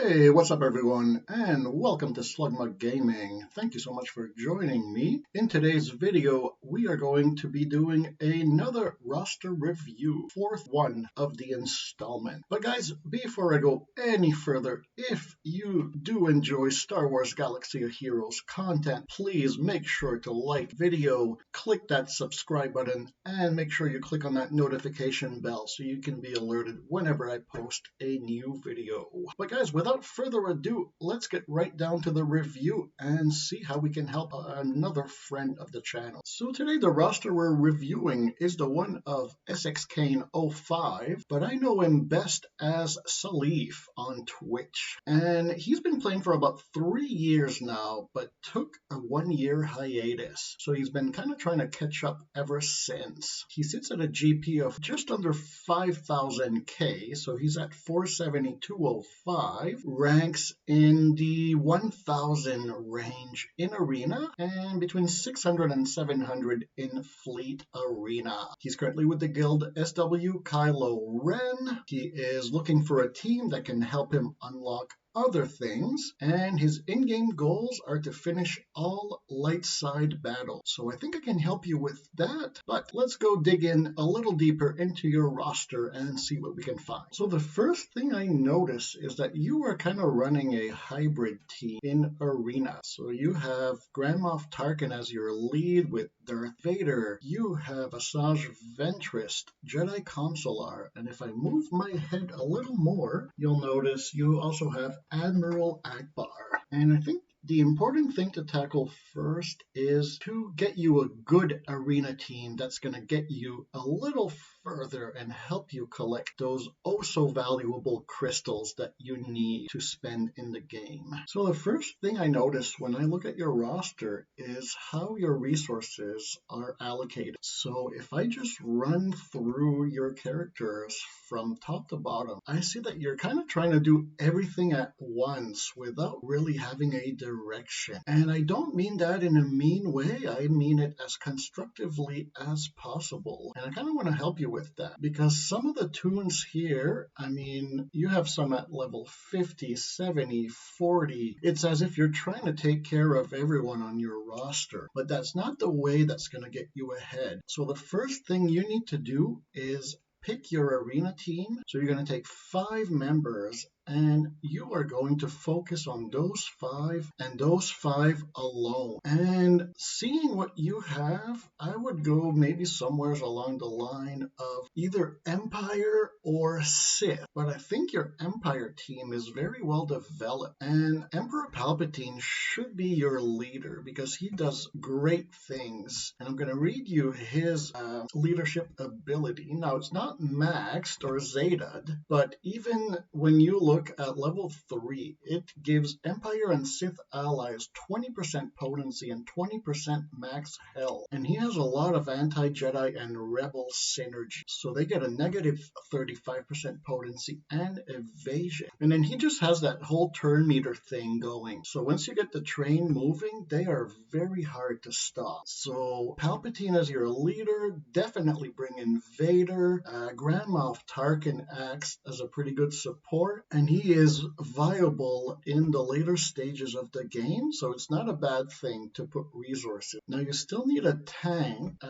Hey, what's up everyone, and welcome to SWGOH Gaming. Thank you so much for joining me. In today's video, we are going to be doing another roster review, fourth one of the installment. But guys, before I go any further, if you do enjoy Star Wars Galaxy of Heroes content, please make sure to like video, click that subscribe button, and make sure you click on that notification bell so you can be alerted whenever I post a new video. But guys, without further ado, let's get right down to the review and see how we can help another friend of the channel. So today the roster we're reviewing is the one of SWGOH, but I know him best as Salif on Twitch. And he's been playing for about 3 years now, but took a 1-year hiatus. So he's been kind of trying to catch up ever since. He sits at a GP of just under 5,000k, so he's at 472.05, ranks in the 1,000 range in Arena, and between 600 and 700 in Fleet Arena. He's currently with the guild SWGOH. He is looking for a team that can help him unlock other things, and his in-game goals are to finish all light side battles. So I think I can help you with that, but let's go dig in a little deeper into your roster and see what we can find. So the first thing I notice is that you are kind of running a hybrid team in Arena. So you have Grand Moff Tarkin as your lead with Darth Vader. You have Asajj Ventress, Jedi Consular, and if I move my head a little more, you'll notice you also have Admiral Akbar. And I think the important thing to tackle first is to get you a good arena team that's going to get you a little further and help you collect those oh so valuable crystals that you need to spend in the game. So the first thing I notice when I look at your roster is how your resources are allocated. So if I just run through your characters from top to bottom, I see that you're kind of trying to do everything at once without really having a direction. And I don't mean that in a mean way. I mean it as constructively as possible. And I kind of want to help you with that, because some of the tunes here, I mean, you have some at level 50, 70, 40. It's as if you're trying to take care of everyone on your roster, but that's not the way that's going to get you ahead. So the first thing you need to do is pick your arena team. So you're going to take 5 members and you are going to focus on those 5 and those 5 alone. And seeing what you have, I would go maybe somewhere along the line of either Empire or Sith. But I think your Empire team is very well developed, and Emperor Palpatine should be your leader because he does great things. And I'm going to read you his leadership ability. Now, it's not maxed or zetaed, but even when you look at level 3, it gives Empire and Sith allies 20% potency and 20% max health. And he has a lot of anti-Jedi and rebel synergy, so they get a negative 35% potency and evasion. And then he just has that whole turn meter thing going. So once you get the train moving, they are very hard to stop. So Palpatine as your leader, definitely bring in Vader. Grand Moff Tarkin acts as a pretty good support, and he is viable in the later stages of the game, so it's not a bad thing to put resources. Now you still need a tank,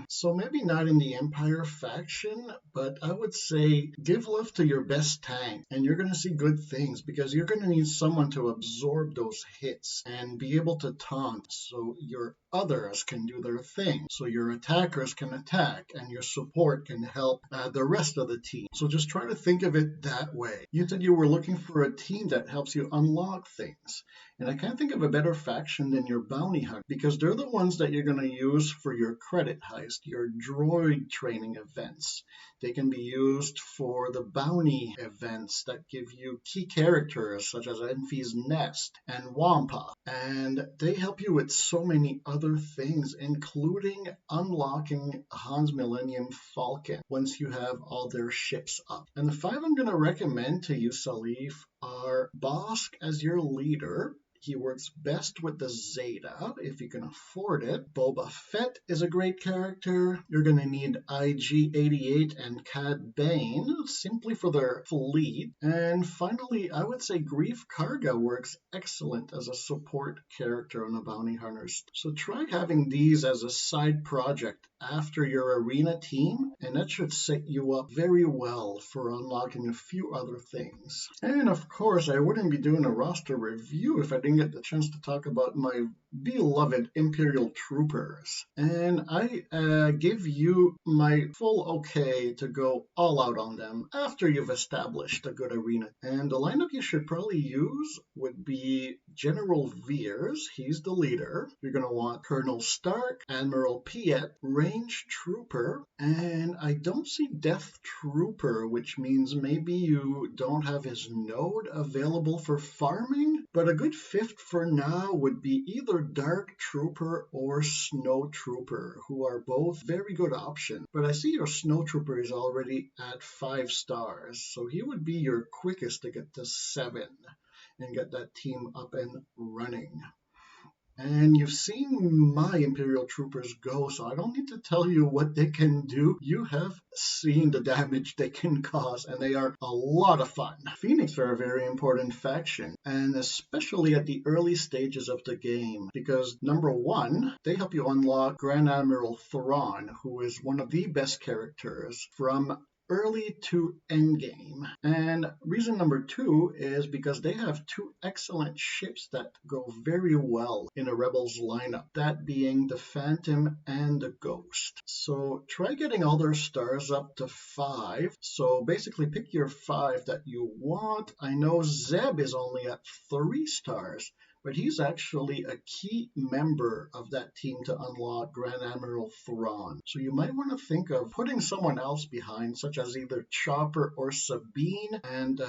so maybe not in the Empire faction, but I would say give love to your best tank, and you're going to see good things because you're going to need someone to absorb those hits and be able to taunt so your others can do their thing, so your attackers can attack and your support can help the rest of the team. So just try to think of it that way. You said you were looking for a team that helps you unlock things, and I can't think of a better faction than your bounty hunter, because they're the ones that you're going to use for your credit heist, your droid training events. They can be used for the bounty events that give you key characters such as Enfy's Nest and Wampa, and they help you with so many other things, including unlocking Han's Millennium Falcon once you have all their ships up. And the 5 I'm going to recommend to you, Salif, are Bosk as your leader. He works best with the Zeta if you can afford it. Boba Fett is a great character. You're going to need IG-88 and Cad Bane simply for their fleet. And finally, I would say Grief Karga works excellent as a support character on the Bounty Hunters. So try having these as a side project after your arena team, and that should set you up very well for unlocking a few other things. And of course, I wouldn't be doing a roster review if I didn't get the chance to talk about my beloved Imperial Troopers. And I give you my full okay to go all out on them after you've established a good arena. And the lineup you should probably use would be General Veers, he's the leader. You're going to want Colonel Stark, Admiral Piet, Range Trooper, and I don't see Death Trooper, which means maybe you don't have his node available for farming, but a good fifth for now would be either Dark Trooper or Snow Trooper, who are both very good options. But I see your Snow Trooper is already at 5 stars, so he would be your quickest to get to 7 and get that team up and running. And you've seen my Imperial Troopers go, so I don't need to tell you what they can do. You have seen the damage they can cause, and they are a lot of fun. Phoenix are a very important faction, and especially at the early stages of the game, because number one, they help you unlock Grand Admiral Thrawn, who is one of the best characters from early to endgame. And reason number two is because they have two excellent ships that go very well in a Rebels lineup, that being the Phantom and the Ghost. So try getting all their stars up to 5. So basically pick your 5 that you want. I know Zeb is only at 3 stars, but he's actually a key member of that team to unlock Grand Admiral Thrawn. So you might want to think of putting someone else behind, such as either Chopper or Sabine, and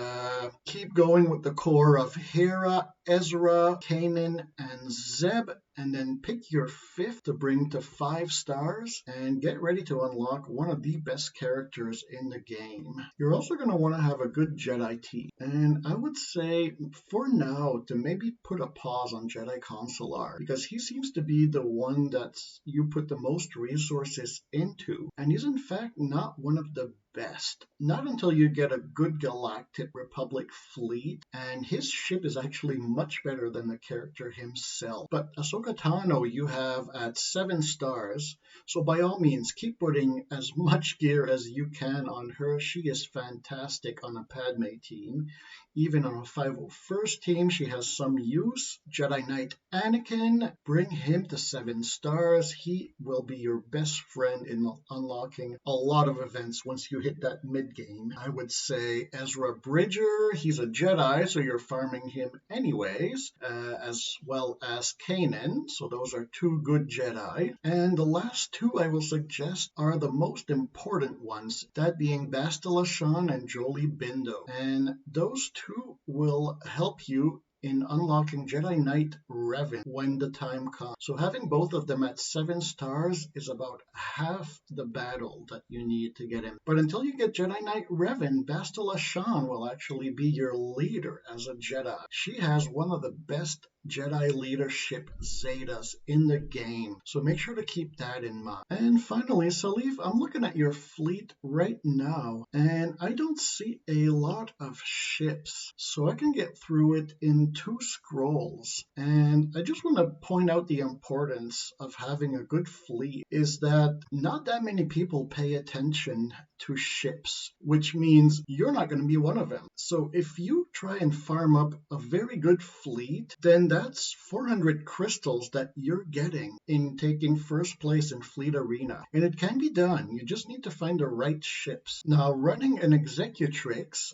keep going with the core of Hera, Ezra, Kanan, and Zeb, and then pick your 5th to bring to 5 stars and get ready to unlock one of the best characters in the game. You're also going to want to have a good Jedi team, and I would say for now to maybe put a pause on Jedi Consular, because he seems to be the one that you put the most resources into, and he's in fact not one of the best. Not until you get a good Galactic Republic fleet, and his ship is actually much better than the character himself. But Ahsoka Tano you have at 7 stars, so by all means keep putting as much gear as you can on her. She is fantastic on a Padme team. Even on a 501st team, she has some use. Jedi Knight Anakin, bring him to 7 stars. He will be your best friend in unlocking a lot of events once you hit that mid-game. I would say Ezra Bridger, he's a Jedi, so you're farming him anyways, as well as Kanan. So those are 2 good Jedi. And the last 2 I will suggest are the most important ones, that being Bastila Shan and Jolie Bindo. And those 2 will help you in unlocking Jedi Knight Revan when the time comes. So having both of them at 7 stars is about half the battle that you need to get him. But until you get Jedi Knight Revan, Bastila Shan will actually be your leader as a Jedi. She has one of the best Jedi leadership Zetas in the game, so make sure to keep that in mind. And finally, Salif, I'm looking at your fleet right now, and I don't see a lot of ships, so I can get through it in 2 scrolls. And I just want to point out the importance of having a good fleet is that not that many people pay attention to ships, which means you're not going to be one of them. So if you try and farm up a very good fleet, then that's 400 crystals that you're getting in taking first place in Fleet Arena. And it can be done. You just need to find the right ships. Now, running an Executrix,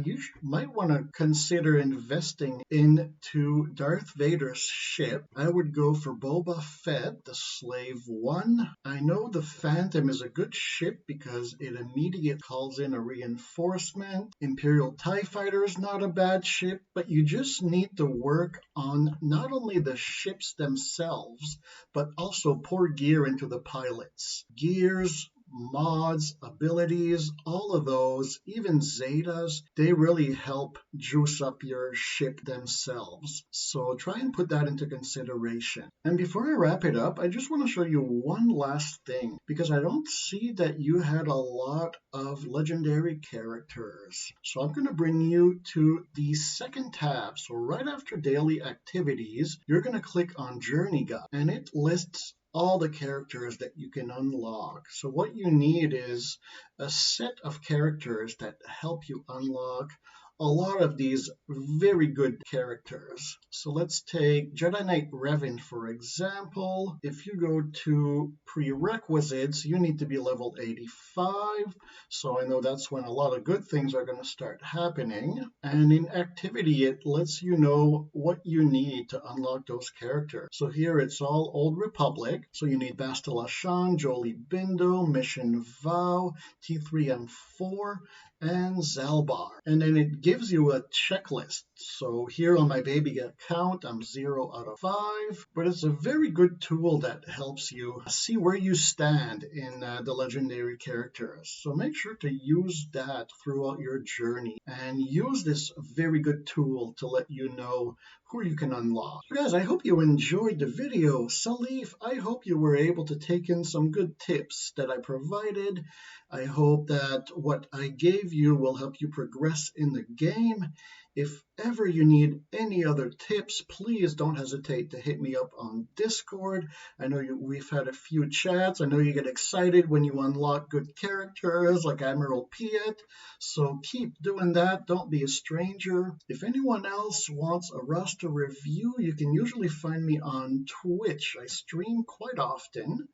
you might want to consider investing into Darth Vader's ship. I would go for Boba Fett, the Slave One. I know the Phantom is a good ship because it immediately calls in a reinforcement. Imperial TIE Fighter is not a bad ship, but you just need to work on not only the ships themselves, but also pour gear into the pilots. Gears, mods, abilities, all of those, even Zetas, they really help juice up your ship themselves. So try and put that into consideration. And before I wrap it up, I just want to show you one last thing, because I don't see that you had a lot of legendary characters. So I'm going to bring you to the second tab. So right after daily activities, you're going to click on Journey Guide, and it lists all the characters that you can unlock. So what you need is a set of characters that help you unlock a lot of these very good characters. So let's take Jedi Knight Revan, for example. If you go to prerequisites, you need to be level 85. So I know that's when a lot of good things are going to start happening. And in activity, it lets you know what you need to unlock those characters. So here it's all Old Republic. So you need Bastila Shan, Jolie Bindo, Mission Vow, T3M4, and Zalbar. And then it gives you a checklist. So here on my baby account, I'm 0 out of 5, but it's a very good tool that helps you see where you stand in the legendary characters. So make sure to use that throughout your journey and use this very good tool to let you know who you can unlock. So guys, I hope you enjoyed the video. Salif, I hope you were able to take in some good tips that I provided. I hope that what I gave you will help you progress in the game. If ever you need any other tips, please don't hesitate to hit me up on Discord. I know we've had a few chats. I know you get excited when you unlock good characters like Admiral Piet. So keep doing that. Don't be a stranger. If anyone else wants a roster review, you can usually find me on Twitch. I stream quite often,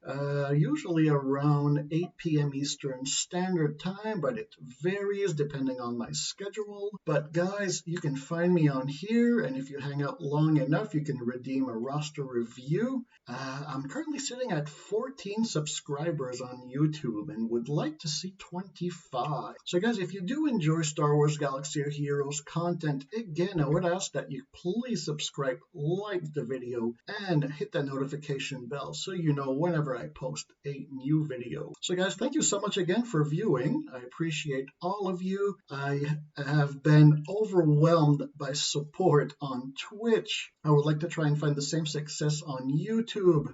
usually around 8 p.m. Eastern Standard Time, but it varies depending on my schedule. But guys, you can find me on here, and if you hang out long enough, you can redeem a roster review. I'm currently sitting at 14 subscribers on YouTube and would like to see 25. So guys, if you do enjoy Star Wars Galaxy of Heroes content, again, I would ask that you please subscribe, like the video, and hit that notification bell so you know whenever I post a new video. So guys, thank you so much again for viewing. I appreciate all of you. I have been overwhelmed by support on Twitch. I would like to try and find the same success on YouTube.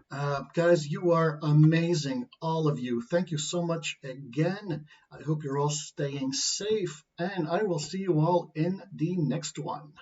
Guys, you are amazing, all of you. Thank you so much again. I hope you're all staying safe, and I will see you all in the next one.